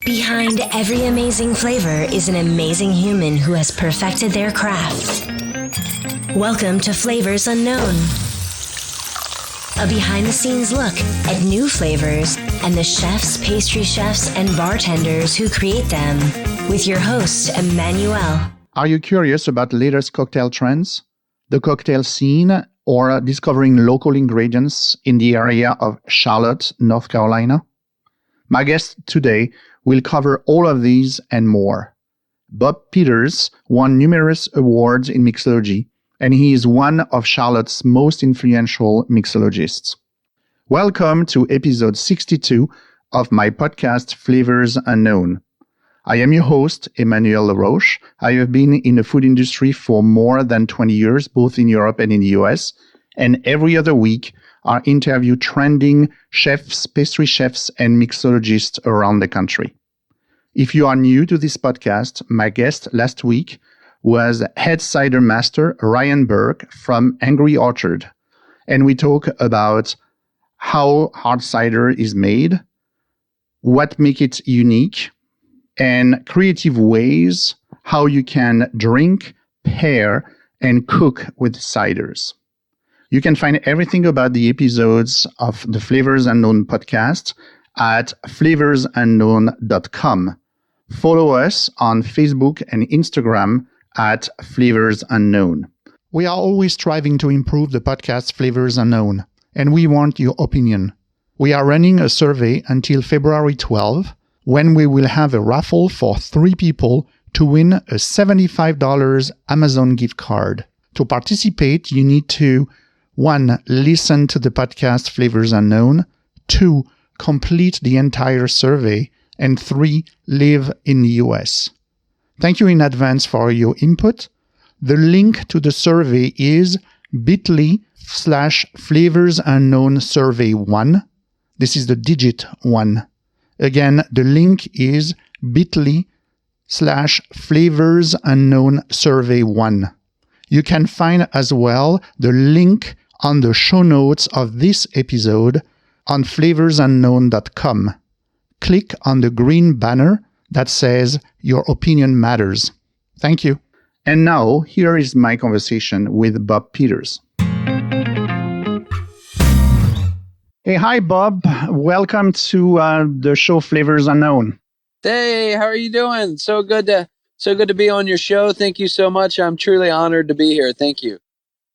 Behind every amazing flavor is an amazing human who has perfected their craft. Welcome to Flavors Unknown, a behind-the-scenes look at new flavors and the chefs, pastry chefs, and bartenders who create them, with your host, Emmanuel. Are you curious about latest cocktail trends, the cocktail scene, or discovering local ingredients in the area of Charlotte, North Carolina? My guest today will cover all of these and more. Bob Peters won numerous awards in mixology, and he is one of Charlotte's most influential mixologists. Welcome to episode 62 of my podcast, Flavors Unknown. I am your host, Emmanuel Laroche. I have been in the food industry for more than 20 years, both in Europe and in the US, and every other week I interview trending chefs, pastry chefs, and mixologists around the country. If you are new to this podcast, my guest last week was head cider master Ryan Burke from Angry Orchard, and we talk about how hard cider is made, what makes it unique, and creative ways how you can drink, pair, and cook with ciders. You can find everything about the episodes of the Flavors Unknown podcast at flavorsunknown.com. Follow us on Facebook and Instagram at Flavors Unknown. We are always striving to improve the podcast Flavors Unknown, and we want your opinion. We are running a survey until February 12, when we will have a raffle for 3 people to win a $75 Amazon gift card. To participate, you need to 1. Listen to the podcast Flavors Unknown. 2. Complete the entire survey. And 3. Live in the US. Thank you in advance for your input. The link to the survey is bit.ly/flavorsunknownsurvey1. This is the digit 1. Again, the link is bit.ly/flavorsunknownsurvey1. You can find as well the link on the show notes of this episode on flavorsunknown.com. Click on the green banner that says Your Opinion Matters. Thank you. And now, here is my conversation with Bob Peters. Hey, hi, Bob. Welcome to the show Flavors Unknown. Hey, how are you doing? So good to be on your show. Thank you so much. I'm truly honored to be here. Thank you.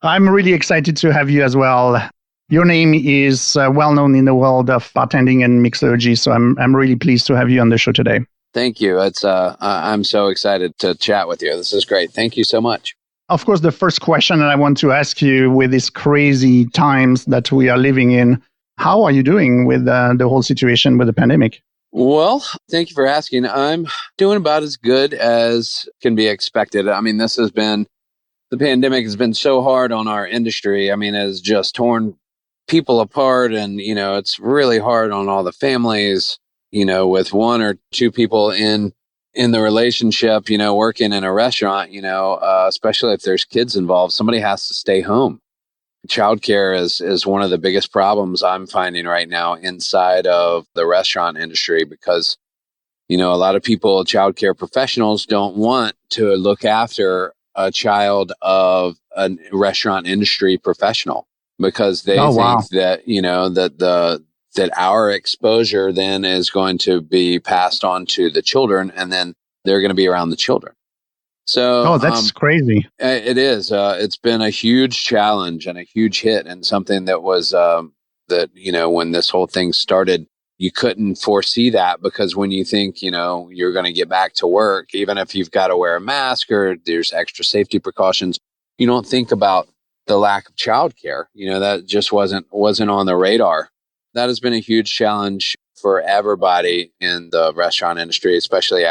I'm really excited to have you as well. Your name is well known in the world of bartending and mixology, so I'm really pleased to have you on the show today. Thank you. I'm so excited to chat with you. This is great. Thank you so much. Of course, the first question that I want to ask you with these crazy times that we are living in, how are you doing with the whole situation with the pandemic? Well, thank you for asking. I'm doing about as good as can be expected. I mean, the pandemic has been so hard on our industry. I mean, it's just torn people apart, and, it's really hard on all the families, with 1 or 2 people in the relationship, working in a restaurant, especially if there's kids involved, somebody has to stay home. Childcare is one of the biggest problems I'm finding right now inside of the restaurant industry, because, a lot of people, childcare professionals, don't want to look after a child of a restaurant industry professional, because they think that, that our exposure then is going to be passed on to the children, and then they're going to be around the children. So, that's crazy. It is. It's been a huge challenge and a huge hit, and something that was when this whole thing started, you couldn't foresee that, because when you think, you're going to get back to work, even if you've got to wear a mask or there's extra safety precautions, you don't think about the lack of childcare. That just wasn't on the radar. That has been a huge challenge for everybody in the restaurant industry, especially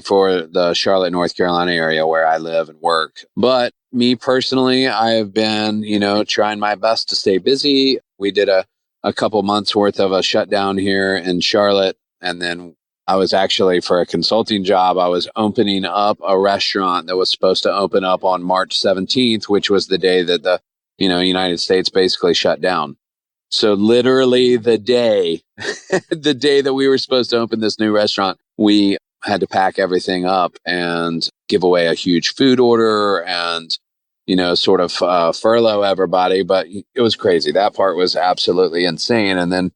for the Charlotte, North Carolina area where I live and work. But me personally, I have been, trying my best to stay busy. We did a couple months worth of a shutdown here in Charlotte. And then I was actually, for a consulting job, I was opening up a restaurant that was supposed to open up on March 17th, which was the day that the, United States basically shut down. So literally the day, the day that we were supposed to open this new restaurant, we had to pack everything up and give away a huge food order and, sort of furlough everybody. But it was crazy. That part was absolutely insane. And then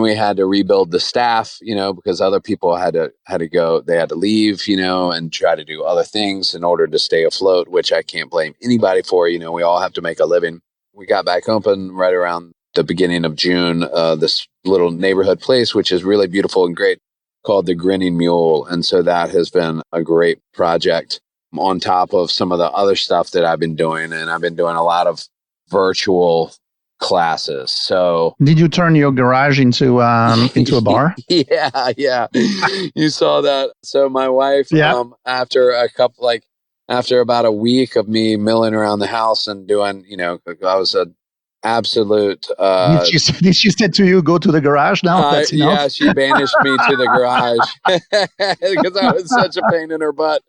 we had to rebuild the staff, because other people had to go, they had to leave, and try to do other things in order to stay afloat, which I can't blame anybody for. We all have to make a living. We got back open right around the beginning of June, this little neighborhood place, which is really beautiful and great, called the Grinning Mule. And so that has been a great project on top of some of the other stuff that I've been doing. And I've been doing a lot of virtual classes. So did you turn your garage into a bar? Yeah. You saw that. So my wife, after about a week of me milling around the house and doing, I was a absolute. Did she say to you, go to the garage now? That's enough? Yeah, she banished me to the garage because I was such a pain in her butt.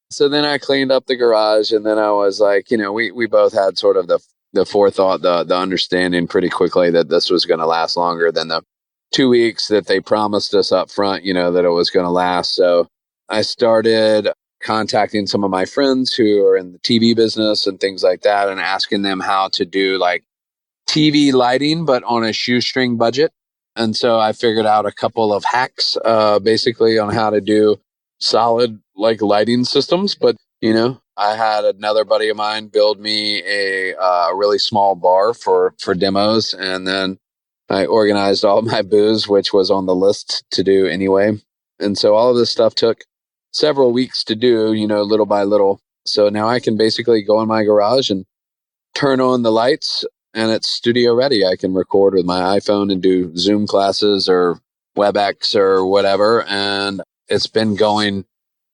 So then I cleaned up the garage, and then I was like, we both had sort of the forethought, the understanding pretty quickly that this was going to last longer than the 2 weeks that they promised us up front, that it was going to last. So I started contacting some of my friends who are in the TV business and things like that and asking them how to do like TV lighting, but on a shoestring budget. And so I figured out a couple of hacks, basically on how to do solid like lighting systems. But, I had another buddy of mine build me a really small bar for demos. And then I organized all my booze, which was on the list to do anyway. And so all of this stuff took several weeks to do, little by little. So now I can basically go in my garage and turn on the lights and it's studio ready. I can record with my iPhone and do Zoom classes or WebEx or whatever. And it's been going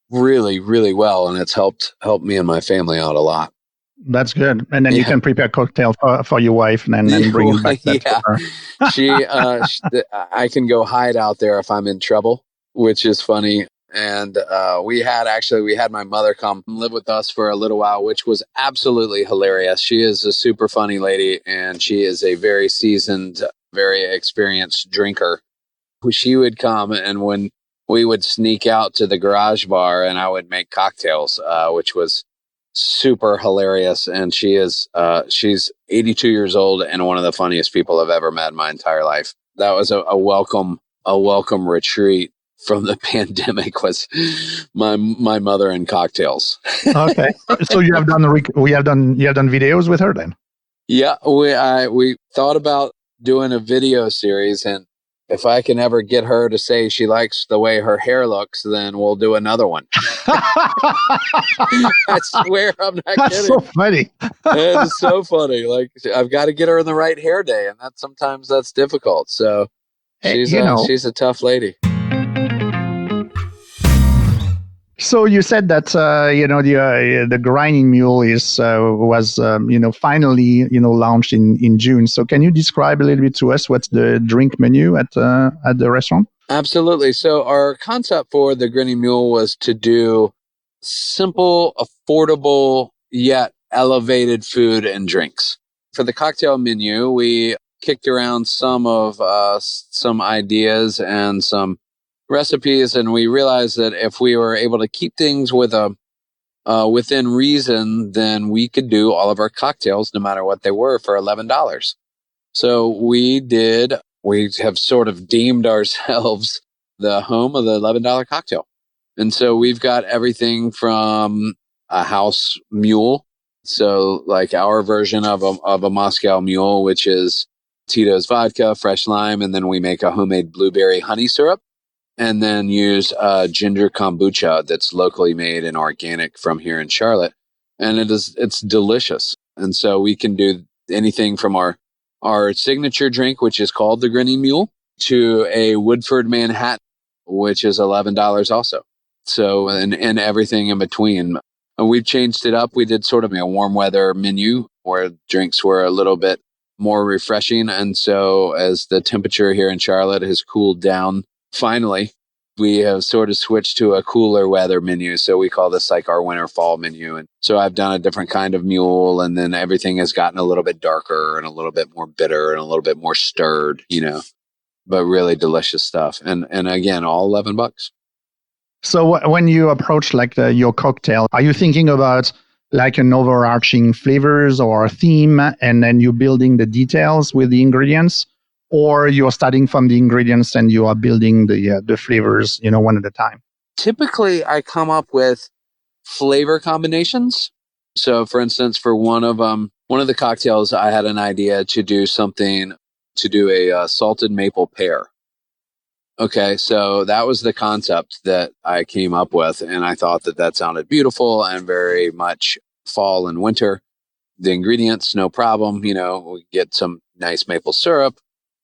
really, really well. And it's helped me and my family out a lot. That's good. And then you can prepare a cocktail for your wife and then bring it back to her. I can go hide out there if I'm in trouble, which is funny. And we had my mother come live with us for a little while, which was absolutely hilarious. She is a super funny lady, and she is a very seasoned, very experienced drinker. She would come, and when we would sneak out to the garage bar, and I would make cocktails, which was super hilarious. And she's 82 years old and one of the funniest people I've ever met in my entire life. That was a welcome retreat from the pandemic, was my mother and cocktails. Okay, so you have done videos with her then? Yeah, we thought about doing a video series, and if I can ever get her to say she likes the way her hair looks, then we'll do another one. I swear I'm not That's kidding. So funny. It's so funny. Like, I've got to get her in the right hair day, and sometimes that's difficult. So she's a tough lady. So you said that the Grinning Mule was finally launched in June. So can you describe a little bit to us what's the drink menu at the restaurant? Absolutely. So our concept for the Grinning Mule was to do simple, affordable, yet elevated food and drinks. For the cocktail menu, we kicked around some ideas and some recipes, and we realized that if we were able to keep things within reason, then we could do all of our cocktails, no matter what they were, for $11. So we have sort of deemed ourselves the home of the $11 cocktail. And so we've got everything from a house mule, so like our version of a Moscow Mule, which is Tito's vodka, fresh lime, and then we make a homemade blueberry honey syrup, and then use ginger kombucha that's locally made and organic from here in Charlotte. And it's delicious. And so we can do anything from our signature drink, which is called the Grinning Mule, to a Woodford Manhattan, which is $11 also. So, and everything in between. And we've changed it up. We did sort of a warm weather menu where drinks were a little bit more refreshing. And so as the temperature here in Charlotte has cooled down, finally, we have sort of switched to a cooler weather menu. So we call this like our winter fall menu. And so I've done a different kind of mule, and then everything has gotten a little bit darker and a little bit more bitter and a little bit more stirred, but really delicious stuff. And again, all $11. So when you approach like your cocktail, are you thinking about like an overarching flavors or a theme, and then you're building the details with the ingredients, or you're starting from the ingredients and you are building the flavors, one at a time? Typically, I come up with flavor combinations. So, for instance, for one of the cocktails, I had an idea to do a salted maple pear. Okay, so that was the concept that I came up with, and I thought that sounded beautiful and very much fall and winter. The ingredients, no problem. We get some nice maple syrup,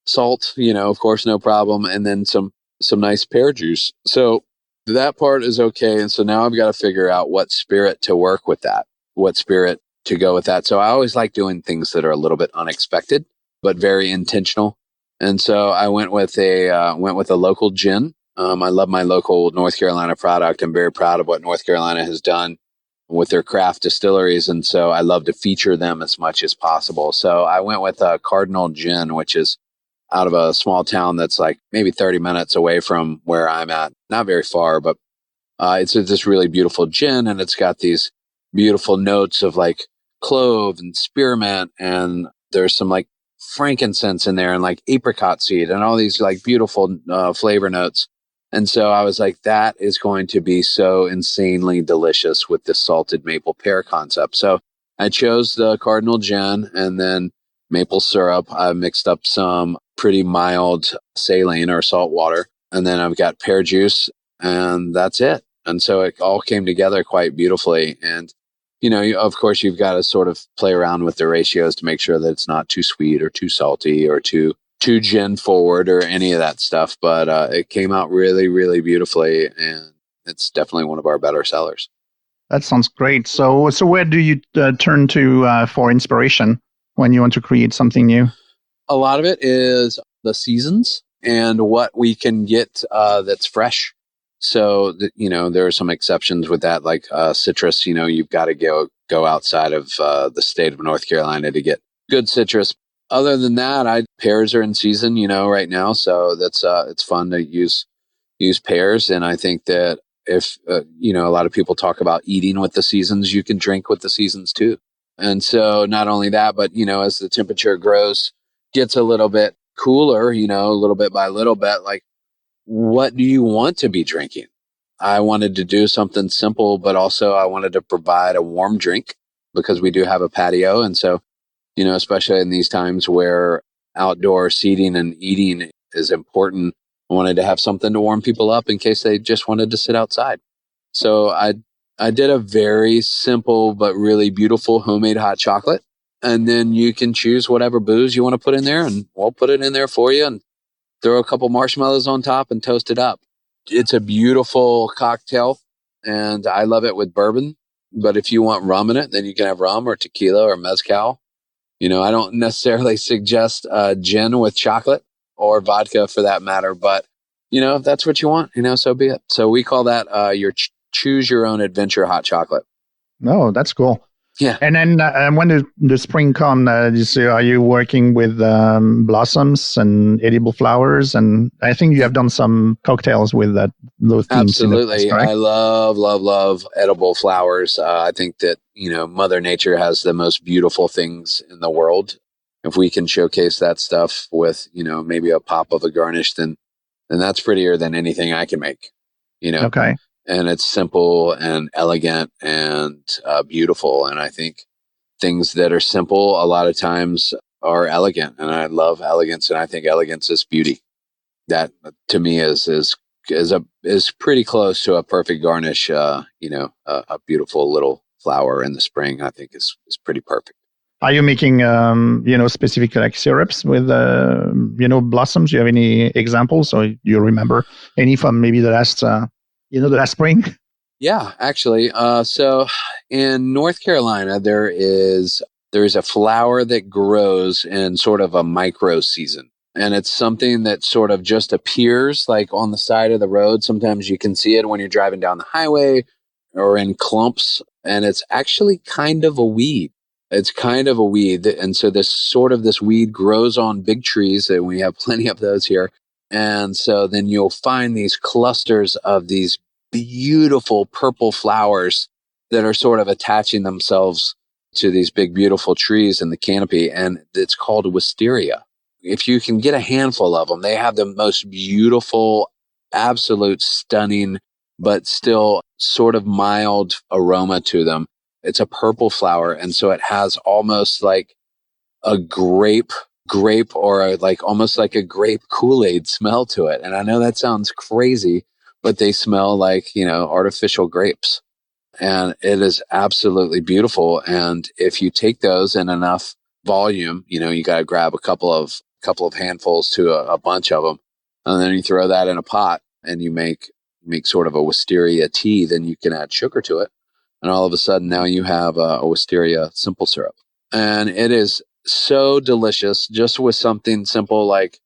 salt, of course, no problem, and then some nice pear juice. So that part is okay. And so now I've got to figure out what spirit to work with that, what spirit to go with that. So I always like doing things that are a little bit unexpected, but very intentional. And so I went with a local gin. I love my local North Carolina product. I'm very proud of what North Carolina has done with their craft distilleries. And so I love to feature them as much as possible. So I went with a Cardinal Gin, which is out of a small town that's like maybe 30 minutes away from where I'm at. Not very far, but it's this really beautiful gin. And it's got these beautiful notes of like clove and spearmint. And there's some like frankincense in there and like apricot seed and all these like beautiful flavor notes. And so I was like, that is going to be so insanely delicious with this salted maple pear concept. So I chose the Cardinal Gin and then maple syrup. I mixed up some pretty mild saline or salt water. And then I've got pear juice, and that's it. And so it all came together quite beautifully. And of course, you've got to sort of play around with the ratios to make sure that it's not too sweet or too salty or too gin forward or any of that stuff. But it came out really, really beautifully. And it's definitely one of our better sellers. That sounds great. So where do you turn to for inspiration when you want to create something new? A lot of it is the seasons and what we can get that's fresh. So, there are some exceptions with that, like citrus. You've got to go outside of the state of North Carolina to get good citrus. Other than that, pears are in season, right now. So that's it's fun to use pears. And I think that if, a lot of people talk about eating with the seasons, you can drink with the seasons too. And so not only that, but, as the temperature gets a little bit cooler, little bit by little bit, like, what do you want to be drinking? I wanted to do something simple, but also I wanted to provide a warm drink because we do have a patio. And so, especially in these times where outdoor seating and eating is important, I wanted to have something to warm people up in case they just wanted to sit outside. So I did a very simple but really beautiful homemade hot chocolate. And then you can choose whatever booze you want to put in there, and we'll put it in there for you and throw a couple marshmallows on top and toast it up. It's a beautiful cocktail, and I love it with bourbon. But if you want rum in it, then you can have rum or tequila or mezcal. I don't necessarily suggest gin with chocolate or vodka for that matter. But, if that's what you want, so be it. So we call that your choose your own adventure hot chocolate. Oh, that's cool. Yeah. And then when the spring comes, are you working with blossoms and edible flowers? And I think you have done some cocktails with those themes. Absolutely. I love edible flowers. I think that, Mother Nature has the most beautiful things in the world. If we can showcase that stuff with, maybe a pop of a garnish, then that's prettier than anything I can make, Okay. And it's simple and elegant and beautiful. And I think things that are simple a lot of times are elegant. And I love elegance. And I think elegance is beauty. That to me is pretty close to a perfect garnish. A beautiful little flower in the spring, I think is pretty perfect. Are you making, specific like syrups with, blossoms? Do you have any examples, or you remember any from maybe the last spring? Yeah, actually. So in North Carolina, there is a flower that grows in sort of a micro season. And it's something that sort of just appears like on the side of the road. Sometimes you can see it when you're driving down the highway or in clumps. And it's actually kind of a weed. It's kind of a weed. And so this weed grows on big trees, and we have plenty of those here. And so then you'll find these clusters of these beautiful purple flowers that are sort of attaching themselves to these big, beautiful trees in the canopy. And it's called wisteria. If you can get a handful of them, they have the most beautiful, absolute stunning, but still sort of mild aroma to them. It's a purple flower. And so it has almost like a grape or almost like a grape Kool-Aid smell to it. And I know that sounds crazy, but they smell like, artificial grapes. And it is absolutely beautiful. And if you take those in enough volume, you got to grab a couple of handfuls to a bunch of them. And then you throw that in a pot and you make sort of a wisteria tea. Then you can add sugar to it. And all of a sudden now you have a wisteria simple syrup. And it is so delicious just with something simple like,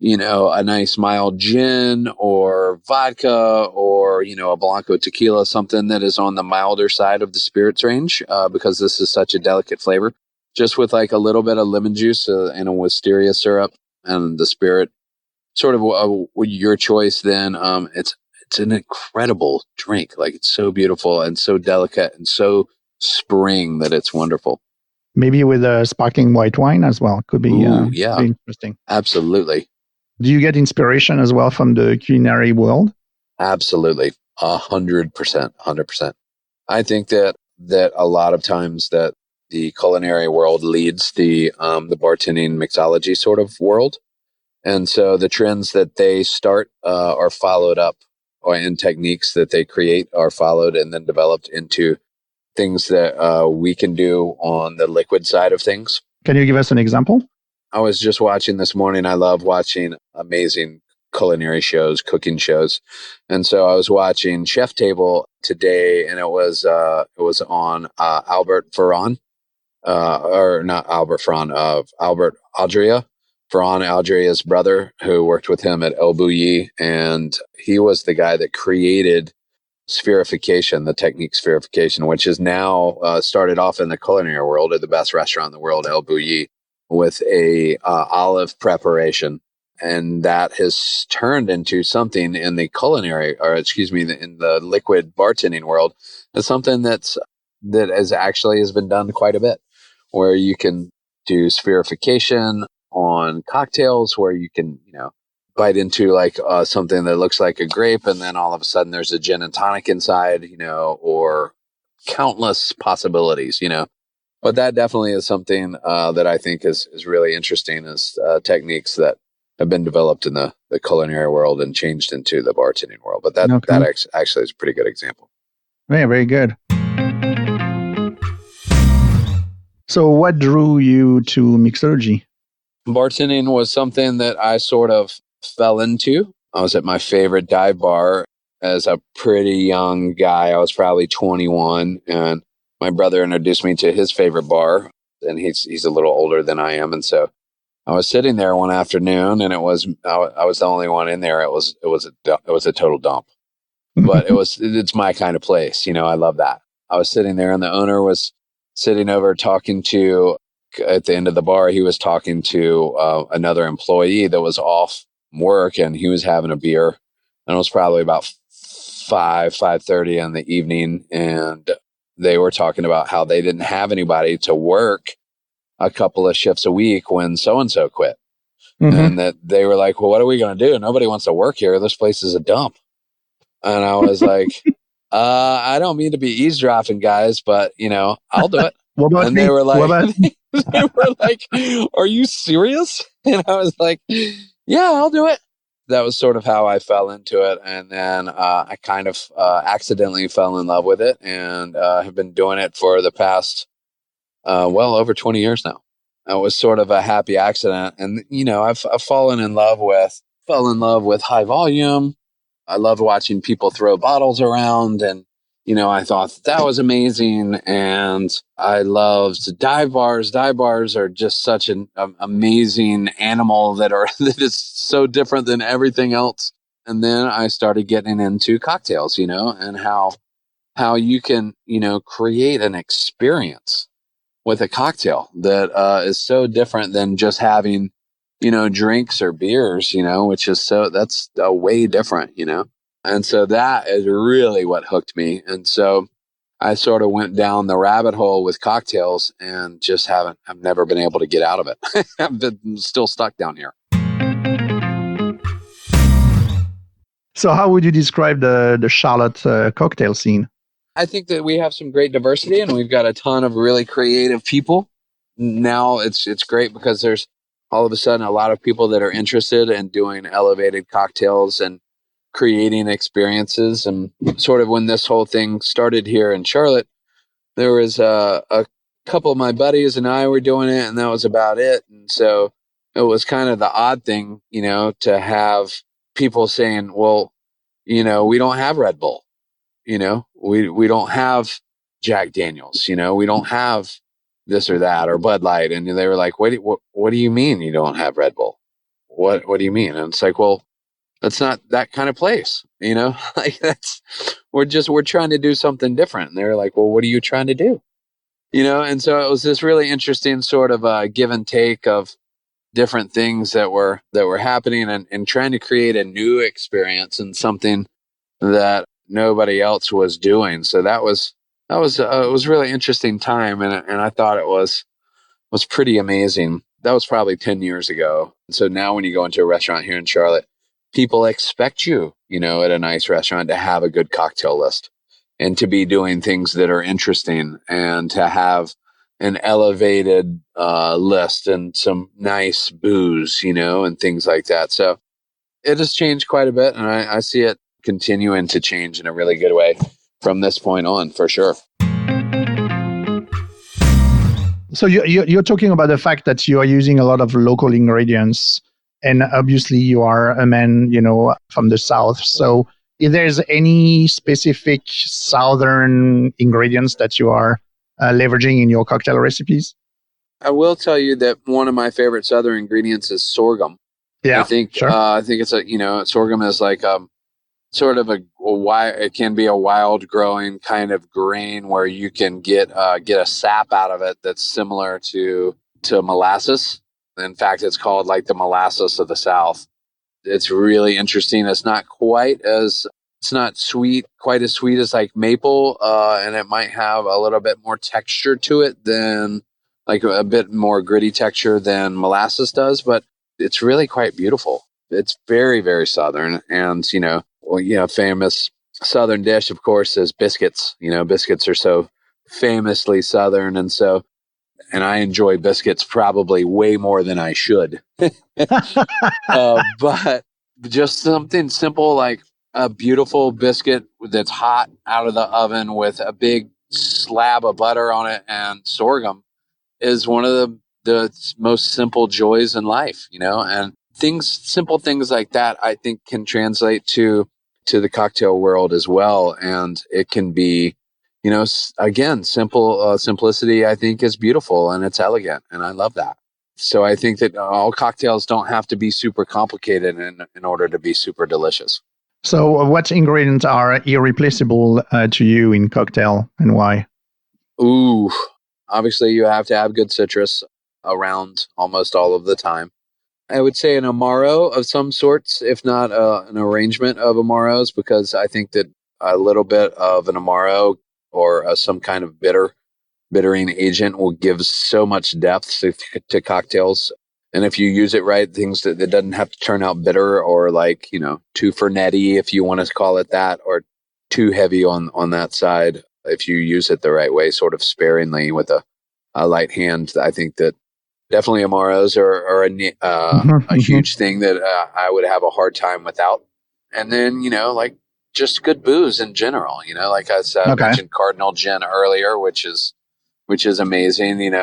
a nice mild gin or vodka or, a Blanco tequila, something that is on the milder side of the spirits range, because this is such a delicate flavor. Just with like a little bit of lemon juice and a wisteria syrup and the spirit, sort of your choice. Then it's an incredible drink. Like, it's so beautiful and so delicate and so spring that it's wonderful. Maybe with a sparkling white wine as well. Could be, yeah, be interesting. Absolutely. Do you get inspiration as well from the culinary world? Absolutely. 100%. 100%. I think that a lot of times that the culinary world leads the bartending mixology sort of world. And so the trends that they start are followed up, and techniques that they create are followed and then developed into things that we can do on the liquid side of things. Can you give us an example? I was just watching this morning. I love watching amazing culinary shows, cooking shows. And so I was watching Chef Table today, and it was on Albert Ferran, or not Albert Ferran, Albert Adria. Ferran Adria's brother, who worked with him at El Bulli, and he was the guy that created spherification, the technique spherification, which is now started off in the culinary world at the best restaurant in the world, El Bulli, with a olive preparation. And that has turned into something in the culinary, in the liquid bartending world, is something that has been done quite a bit, where you can do spherification on cocktails, where you can, bite into like something that looks like a grape, and then all of a sudden there's a gin and tonic inside, or countless possibilities, But that definitely is something that I think is really interesting, is techniques that have been developed in the culinary world and changed into the bartending world. But that actually is a pretty good example. Yeah, very good. So what drew you to mixology? Bartending was something that I sort of fell into. I was at my favorite dive bar as a pretty young guy. I was probably 21, and my brother introduced me to his favorite bar, and he's a little older than I am. And so I was sitting there one afternoon, and I was the only one in there. It was a total dump, but it's my kind of place. I love that. I was sitting there, and the owner was sitting over talking to, at the end of the bar, he was talking to another employee that was off work, and he was having a beer, and it was probably about 5:30 in the evening, and they were talking about how they didn't have anybody to work a couple of shifts a week when so-and-so quit. Mm-hmm. And that they were like, well, what are we going to do? Nobody wants to work here. This place is a dump. And I was like, I don't mean to be eavesdropping, guys, but I'll do it. And they were like, they were like, are you serious? And I was like, yeah, I'll do it. That was sort of how I fell into it. And then I kind of accidentally fell in love with it, and have been doing it for the past, over 20 years now. It was sort of a happy accident. And, I've fallen in love with high volume. I love watching people throw bottles around, and, I thought that was amazing. And I loved dive bars. Dive bars are just such an amazing animal that is so different than everything else. And then I started getting into cocktails, and how you can, create an experience with a cocktail that is so different than just having, drinks or beers, which is that's way different. And so that is really what hooked me. And so I sort of went down the rabbit hole with cocktails and just I've never been able to get out of it. I've been still stuck down here. So how would you describe the Charlotte cocktail scene? I think that we have some great diversity and we've got a ton of really creative people. Now it's great because there's all of a sudden a lot of people that are interested in doing elevated cocktails and creating experiences. And sort of when this whole thing started here in Charlotte, there was a couple of my buddies and I were doing it, and that was about it. And so it was kind of the odd thing, to have people saying, well, we don't have Red Bull, we don't have Jack Daniels, we don't have this or that or Bud Light. And they were like, what do you mean you don't have Red Bull? What do you mean? And it's like, well, that's not that kind of place, like we're trying to do something different. And they're like, well, what are you trying to do? And so it was this really interesting sort of give and take of different things that were happening and trying to create a new experience and something that nobody else was doing. So it was really interesting time. And I thought it was pretty amazing. That was probably 10 years ago. So now when you go into a restaurant here in Charlotte, people expect you, at a nice restaurant to have a good cocktail list and to be doing things that are interesting and to have an elevated list and some nice booze, and things like that. So it has changed quite a bit, and I see it continuing to change in a really good way from this point on, for sure. So you're talking about the fact that you are using a lot of local ingredients, and obviously you are a man, from the South. So if there's any specific Southern ingredients that you are leveraging in your cocktail recipes? I will tell you that one of my favorite Southern ingredients is sorghum. Yeah, I think sure. I think it's sorghum is like sort of it can be a wild growing kind of grain where you can get a sap out of it that's similar to molasses. In fact, it's called like the molasses of the South. It's really interesting. It's not quite as sweet as like maple, and it might have a little bit more texture to it than like a bit more gritty texture than molasses does, but it's really quite beautiful. It's very, very Southern. And, famous Southern dish, of course, is biscuits. Biscuits are so famously Southern. And I enjoy biscuits probably way more than I should. But just something simple like a beautiful biscuit that's hot out of the oven with a big slab of butter on it and sorghum is one of the most simple joys in life, and simple things like that, I think can translate to the cocktail world as well. And it can be, again, simplicity, I think, is beautiful and it's elegant. And I love that. So I think that all cocktails don't have to be super complicated in order to be super delicious. So what ingredients are irreplaceable to you in cocktail and why? Ooh, obviously you have to have good citrus around almost all of the time. I would say an Amaro of some sorts, if not an arrangement of Amaros, because I think that a little bit of an Amaro or some kind of bittering agent will give so much depth to cocktails. And if you use it right, things that it doesn't have to turn out bitter or like, too fernetti, if you want to call it that, or too heavy on that side. If you use it the right way, sort of sparingly with a light hand, I think that definitely Amaros are a huge thing that I would have a hard time without. And then, like just good booze in general, like I said, I mentioned Cardinal Gin earlier, which is amazing.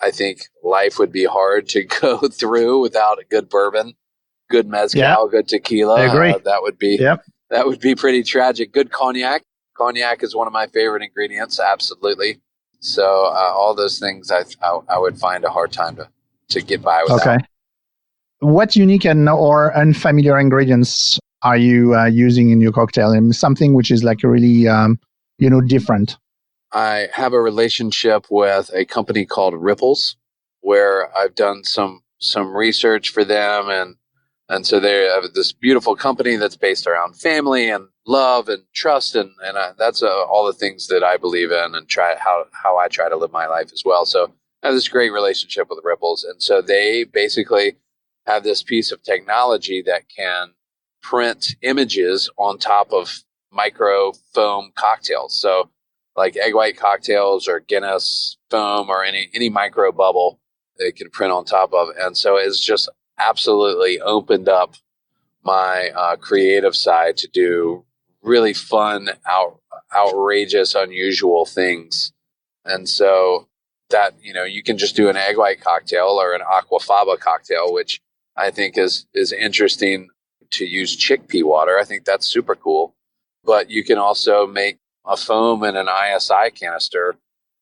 I think life would be hard to go through without a good bourbon, good mezcal, good tequila. I agree. That would be pretty tragic. Good cognac. Cognac is one of my favorite ingredients. Absolutely. So all those things I would find a hard time to get by without. Okay. What unique and or unfamiliar ingredients are you using in your cocktail? And something which is like really, different. I have a relationship with a company called Ripples, where I've done some research for them, and so they have this beautiful company that's based around family and love and trust, and that's all the things that I believe in and how I try to live my life as well. So I have this great relationship with Ripples, and so they basically have this piece of technology that can print images on top of micro foam cocktails. So like egg white cocktails or Guinness foam or any micro bubble they can print on top of. And so it's just absolutely opened up my creative side to do really fun, outrageous, unusual things. And so that, you can just do an egg white cocktail or an aquafaba cocktail, which I think is interesting to use chickpea water. I think that's super cool. But you can also make a foam and an ISI canister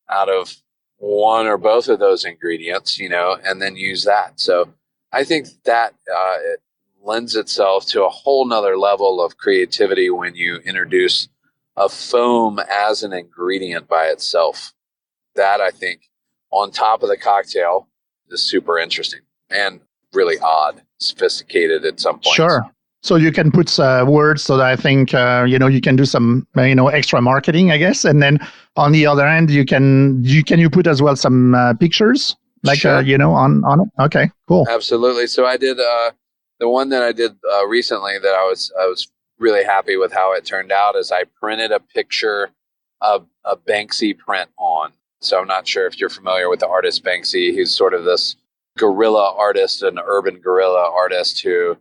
out of one or both of those ingredients, and then use that. So I think that it lends itself to a whole nother level of creativity when you introduce a foam as an ingredient by itself. That, I think, on top of the cocktail is super interesting and really odd, sophisticated at some point. Sure. So you can put words so that I think, you can do some, extra marketing, I guess. And then on the other end, can you put as well some pictures, like, Sure. On it? Okay, cool. Absolutely. So I did the one that I did recently that I was really happy with how it turned out is I printed a picture of a Banksy print on. So I'm not sure if you're familiar with the artist Banksy. He's sort of this guerrilla artist, an urban guerrilla artist who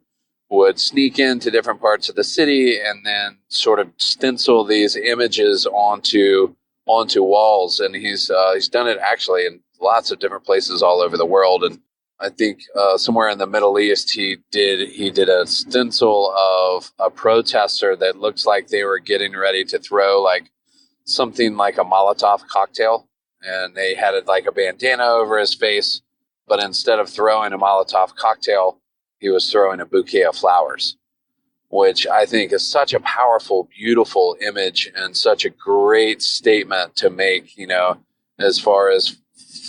would sneak into different parts of the city and then sort of stencil these images onto walls. And he's done it actually in lots of different places all over the world. And I think somewhere in the Middle East, he did a stencil of a protester that looks like they were getting ready to throw like something like a Molotov cocktail. And they had it like a bandana over his face. But instead of throwing a Molotov cocktail, he was throwing a bouquet of flowers, which I think is such a powerful, beautiful image and such a great statement to make, as far as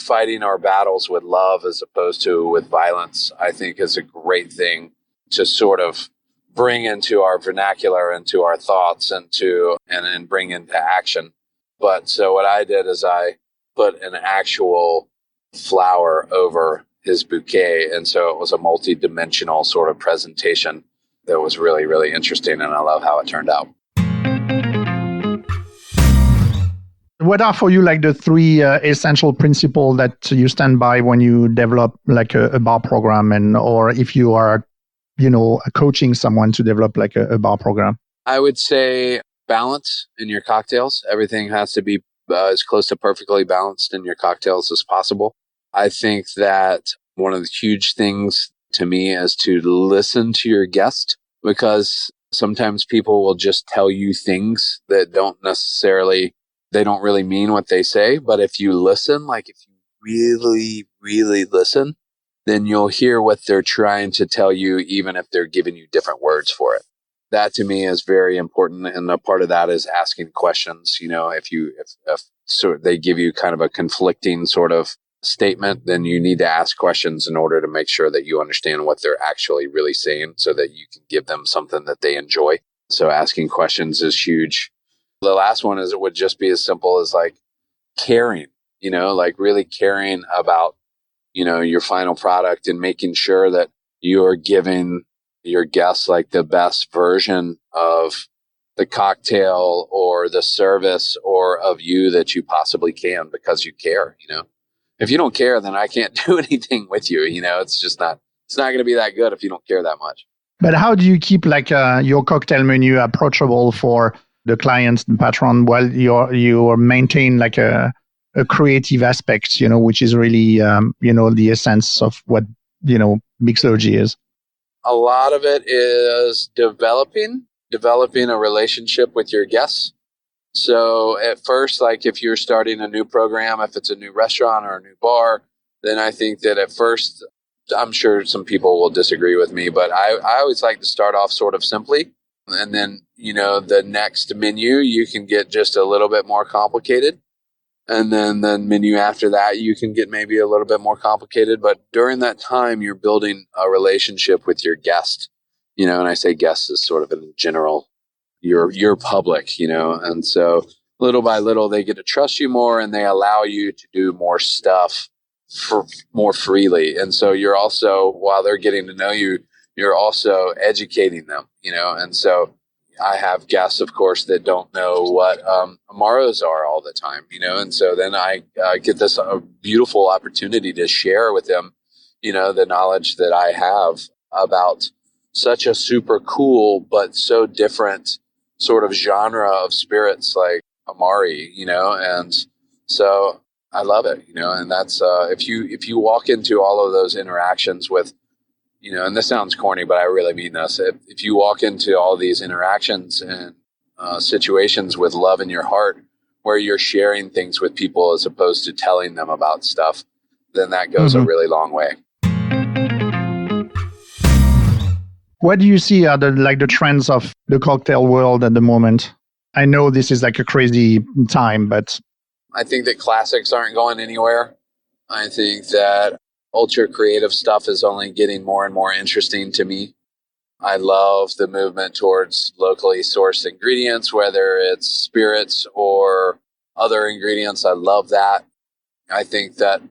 fighting our battles with love as opposed to with violence. I think is a great thing to sort of bring into our vernacular, into our thoughts, and then bring into action. But so what I did is I put an actual flower over his bouquet, and so it was a multi-dimensional sort of presentation that was really, really interesting, and I love how it turned out. What are for you like the three essential principles that you stand by when you develop like a bar program, or if you are, coaching someone to develop like a bar program? I would say balance in your cocktails. Everything has to be as close to perfectly balanced in your cocktails as possible. I think that one of the huge things to me is to listen to your guest, because sometimes people will just tell you things that they don't really mean what they say. But if you listen, like if you really, really listen, then you'll hear what they're trying to tell you, even if they're giving you different words for it. That to me is very important. And a part of that is asking questions. If they give you kind of a conflicting sort of statement, then you need to ask questions in order to make sure that you understand what they're actually really saying so that you can give them something that they enjoy. So asking questions is huge. The last one is it would just be as simple as like caring, like really caring about, your final product and making sure that you're giving your guests like the best version of the cocktail or the service or of you that you possibly can, because you care. If you don't care, then I can't do anything with you. It's not going to be that good if you don't care that much. But how do you keep like your cocktail menu approachable for the clients, the patron, while you maintain like a creative aspect, which is really, the essence of what, mixology is? A lot of it is developing a relationship with your guests. So at first, like if you're starting a new program, if it's a new restaurant or a new bar, then I think that at first, I'm sure some people will disagree with me, but I always like to start off sort of simply. And then, the next menu, you can get just a little bit more complicated. And then the menu after that, you can get maybe a little bit more complicated. But during that time, you're building a relationship with your guest, and I say guest is sort of in general, your public, and so little by little, they get to trust you more and they allow you to do more stuff for more freely. And so you're also, while they're getting to know you, you're also educating them, and so I have guests, of course, that don't know what Amaros are all the time, and so then I get this beautiful opportunity to share with them, the knowledge that I have about such a super cool but so different sort of genre of spirits like Amari, and so I love it, and that's if you walk into all of those interactions with, and this sounds corny, but I really mean this. If you walk into all these interactions and situations with love in your heart, where you're sharing things with people as opposed to telling them about stuff, then that goes a really long way. What do you see are the trends of the cocktail world at the moment? I know this is like a crazy time, but I think that classics aren't going anywhere. I think that ultra creative stuff is only getting more and more interesting to me. I love the movement towards locally sourced ingredients, whether it's spirits or other ingredients. I love that. I think that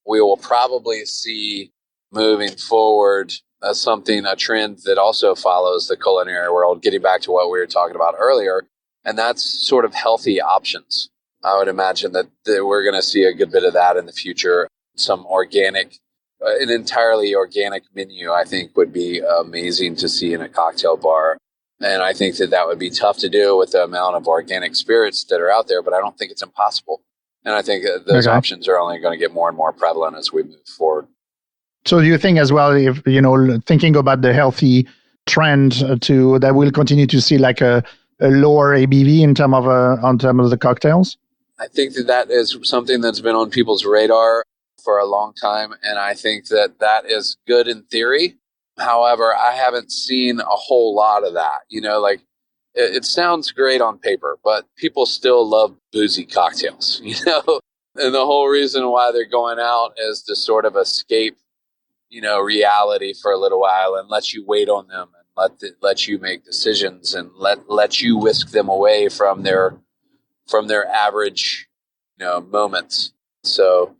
we will probably see moving forward a trend that also follows the culinary world, getting back to what we were talking about earlier, and that's sort of healthy options. I would imagine that we're going to see a good bit of that in the future. Some organic, an entirely organic menu, I think, would be amazing to see in a cocktail bar. And I think that would be tough to do with the amount of organic spirits that are out there, but I don't think it's impossible. And I think those options are only going to get more and more prevalent as we move forward. So do you think as well, if, thinking about the healthy trend that we'll continue to see like a lower ABV in terms of the cocktails? I think that is something that's been on people's radar for a long time. And I think that is good in theory. However, I haven't seen a whole lot of that. It sounds great on paper, but people still love boozy cocktails, and the whole reason why they're going out is to sort of escape, reality for a little while and let you wait on them and let you make decisions and let you whisk them away from their average, moments. So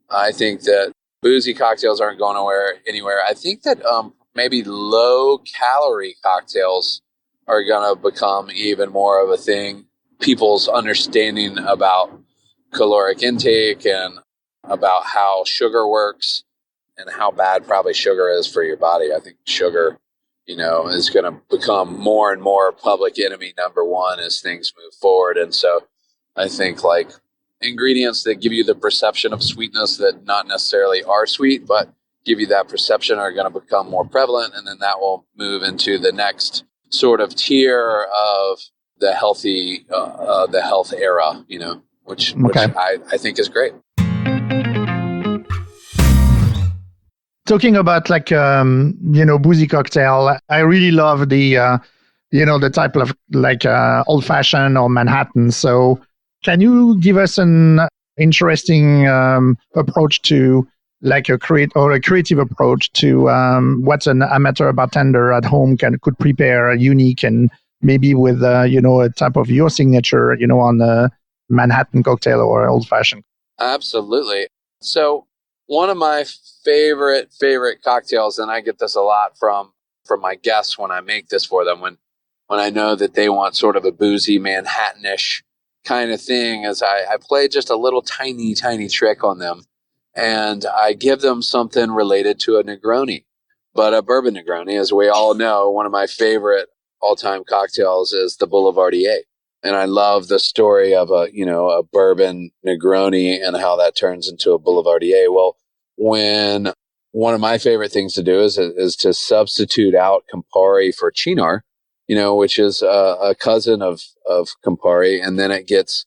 I think that boozy cocktails aren't going anywhere. I think that maybe low calorie cocktails are going to become even more of a thing. People's understanding about caloric intake and about how sugar works and how bad probably sugar is for your body. I think sugar, is going to become more and more public enemy number one as things move forward. And so I think like ingredients that give you the perception of sweetness that not necessarily are sweet, but give you that perception are going to become more prevalent. And then that will move into the next sort of tier of the healthy, the health era, which I think is great. Talking about like, boozy cocktail, I really love the, the type of like old fashioned or Manhattan. So can you give us an interesting approach to like a creative approach to what an amateur bartender at home could prepare unique and maybe with, a type of your signature, on a Manhattan cocktail or old fashioned? Absolutely. So one of my favorite cocktails, and I get this a lot from my guests when I make this for them, when I know that they want sort of a boozy Manhattanish kind of thing, is I play just a little tiny trick on them, and I give them something related to a Negroni, but a bourbon Negroni. As we all know, one of my favorite all-time cocktails is the Boulevardier. And I love the story of a bourbon Negroni and how that turns into a Boulevardier. Well, when one of my favorite things to do is to substitute out Campari for Cynar, which is a cousin of Campari. And then it gets,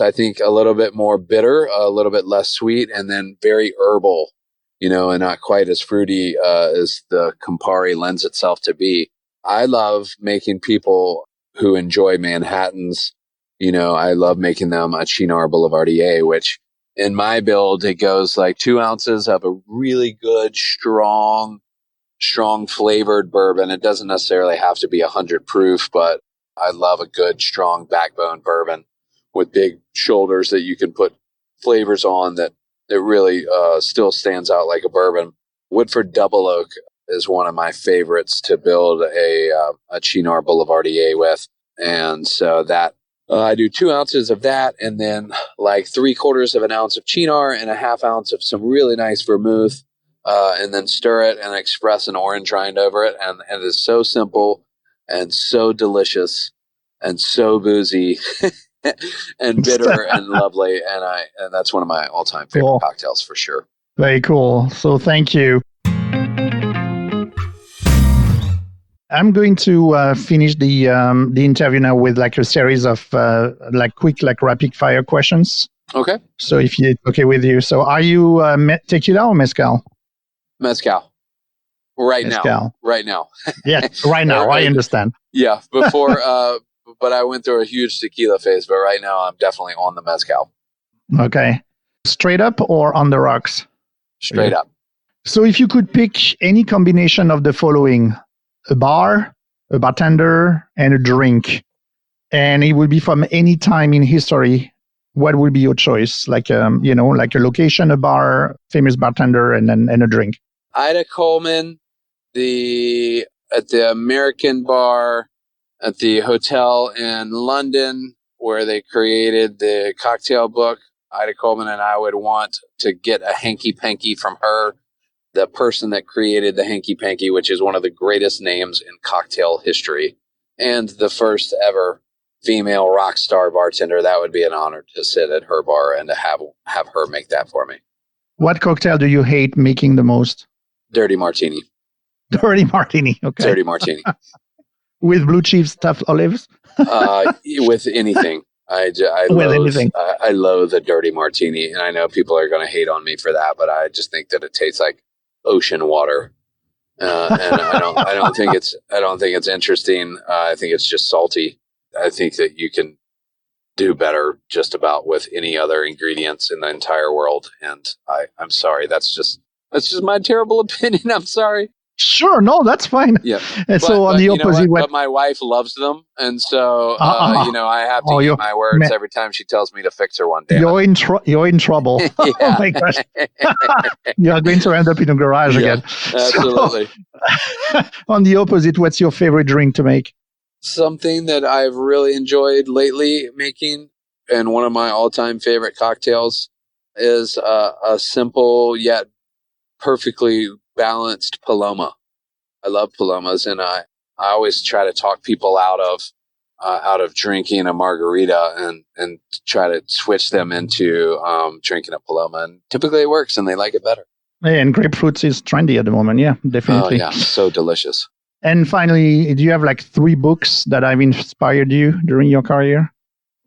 I think, a little bit more bitter, a little bit less sweet, and then very herbal, and not quite as fruity as the Campari lends itself to be. I love making people who enjoy Manhattans, I love making them a Cynar Boulevardier, which in my build, it goes like 2 ounces of a really good, strong flavored bourbon. It doesn't necessarily have to be 100 proof, but I love a good, strong backbone bourbon with big shoulders that you can put flavors on that really still stands out like a bourbon. Woodford Double Oak is one of my favorites to build a Cynar Boulevardier with. And so that I do 2 ounces of that, and then like 3/4 of an ounce of Cynar and a 1/2 ounce of some really nice vermouth. And then stir it and express an orange rind over it. And it is so simple and so delicious and so boozy and bitter and lovely. And that's one of my all-time favorite cocktails for sure. Very cool. So thank you. I'm going to finish the interview now with like a series of quick rapid fire questions. Okay. So if it's okay with you. So are you tequila or mezcal? Mezcal. Right now. Yeah, right now. I understand. Yeah, before, but I went through a huge tequila phase, but right now I'm definitely on the mezcal. Okay. Straight up or on the rocks? Straight up. So if you could pick any combination of the following, a bar, a bartender, and a drink, and it would be from any time in history, what would be your choice? Like, like a location, a bar, famous bartender, and a drink. Ida Coleman, at the American Bar at the hotel in London where they created the cocktail book. Ida Coleman and I would want to get a hanky-panky from her, the person that created the hanky-panky, which is one of the greatest names in cocktail history, and the first ever female rock star bartender. That would be an honor to sit at her bar and to have her make that for me. What cocktail do you hate making the most? Dirty martini. Dirty martini. Okay. Dirty martini. With blue cheese stuffed olives? With anything. I loathe a dirty martini, and I know people are going to hate on me for that, but I just think that it tastes like ocean water, and I don't think it's interesting. I think it's just salty. I think that you can do better just about with any other ingredients in the entire world, and I'm sorry. That's just my terrible opinion. I'm sorry. Sure, no, that's fine. Yeah. And so on the opposite way, but my wife loves them, and so I have to eat my words every time she tells me to fix her one day. You're in trouble. Oh my gosh, you are going to end up in a garage again. Absolutely. So, on the opposite, what's your favorite drink to make? Something that I've really enjoyed lately making, and one of my all-time favorite cocktails is a simple yet perfectly balanced Paloma. I love Palomas, and I always try to talk people out of drinking a margarita and try to switch them into drinking a Paloma, and typically it works and they like it better. Yeah, and grapefruit is trendy at the moment. Yeah, definitely. Oh yeah, so delicious. And finally, do you have like 3 books that have inspired you during your career?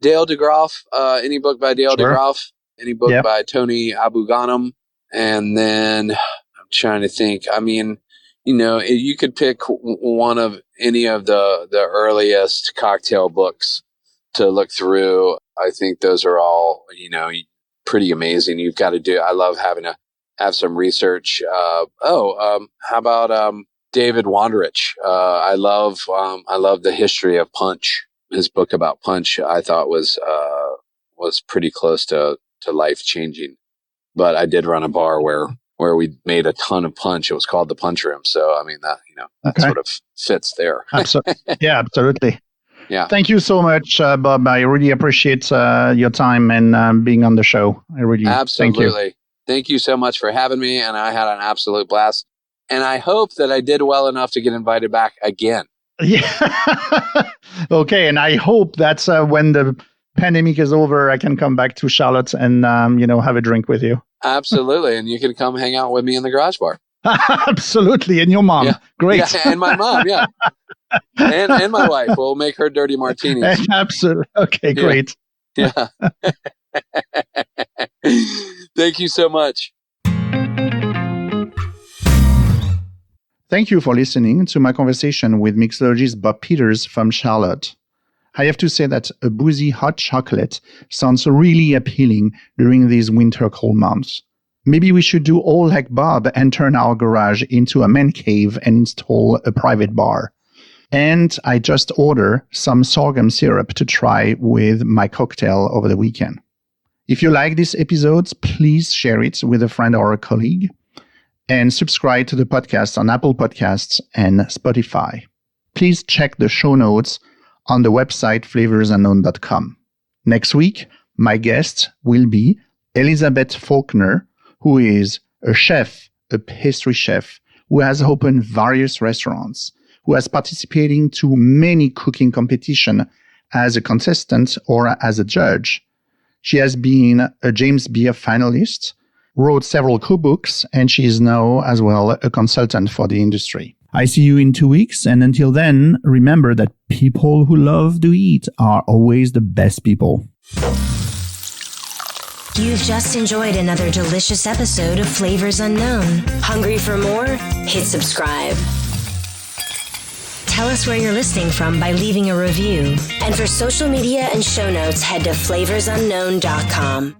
Dale DeGroff, any book by Dale DeGroff, any book by Tony Abou-Ganim, and then trying to think. I mean, you could pick one of any of the earliest cocktail books to look through. I think those are all, pretty amazing. You've got to do. I love having to have some research. How about David Wondrich? I love the history of punch. His book about punch, I thought was pretty close to life changing. But I did run a bar where we made a ton of punch. It was called the Punch Room. So, I mean, that sort of fits there. Yeah, absolutely. Yeah. Thank you so much, Bob. I really appreciate your time and being on the show. I really absolutely. Thank you so much for having me. And I had an absolute blast. And I hope that I did well enough to get invited back again. Yeah. Okay. And I hope that's when the pandemic is over, I can come back to Charlotte and, have a drink with you. Absolutely. And you can come hang out with me in the garage bar. Absolutely. And your mom. Yeah. Great. Yeah, and my mom, yeah. And my wife will make her dirty martinis. Absolutely. Okay, great. Yeah. Thank you so much. Thank you for listening to my conversation with mixologist Bob Peters from Charlotte. I have to say that a boozy hot chocolate sounds really appealing during these winter cold months. Maybe we should do all like Bob and turn our garage into a man cave and install a private bar. And I just ordered some sorghum syrup to try with my cocktail over the weekend. If you like these episodes, please share it with a friend or a colleague. And subscribe to the podcast on Apple Podcasts and Spotify. Please check the show notes on the website flavorsunknown.com. Next week, my guest will be Elizabeth Faulkner, who is a chef, a pastry chef, who has opened various restaurants, who has participating to many cooking competitions as a contestant or as a judge. She has been a James Beard finalist, wrote several cookbooks, and she is now as well a consultant for the industry. I see you in 2 weeks, and until then, remember that people who love to eat are always the best people. You've just enjoyed another delicious episode of Flavors Unknown. Hungry for more? Hit subscribe. Tell us where you're listening from by leaving a review. And for social media and show notes, head to flavorsunknown.com.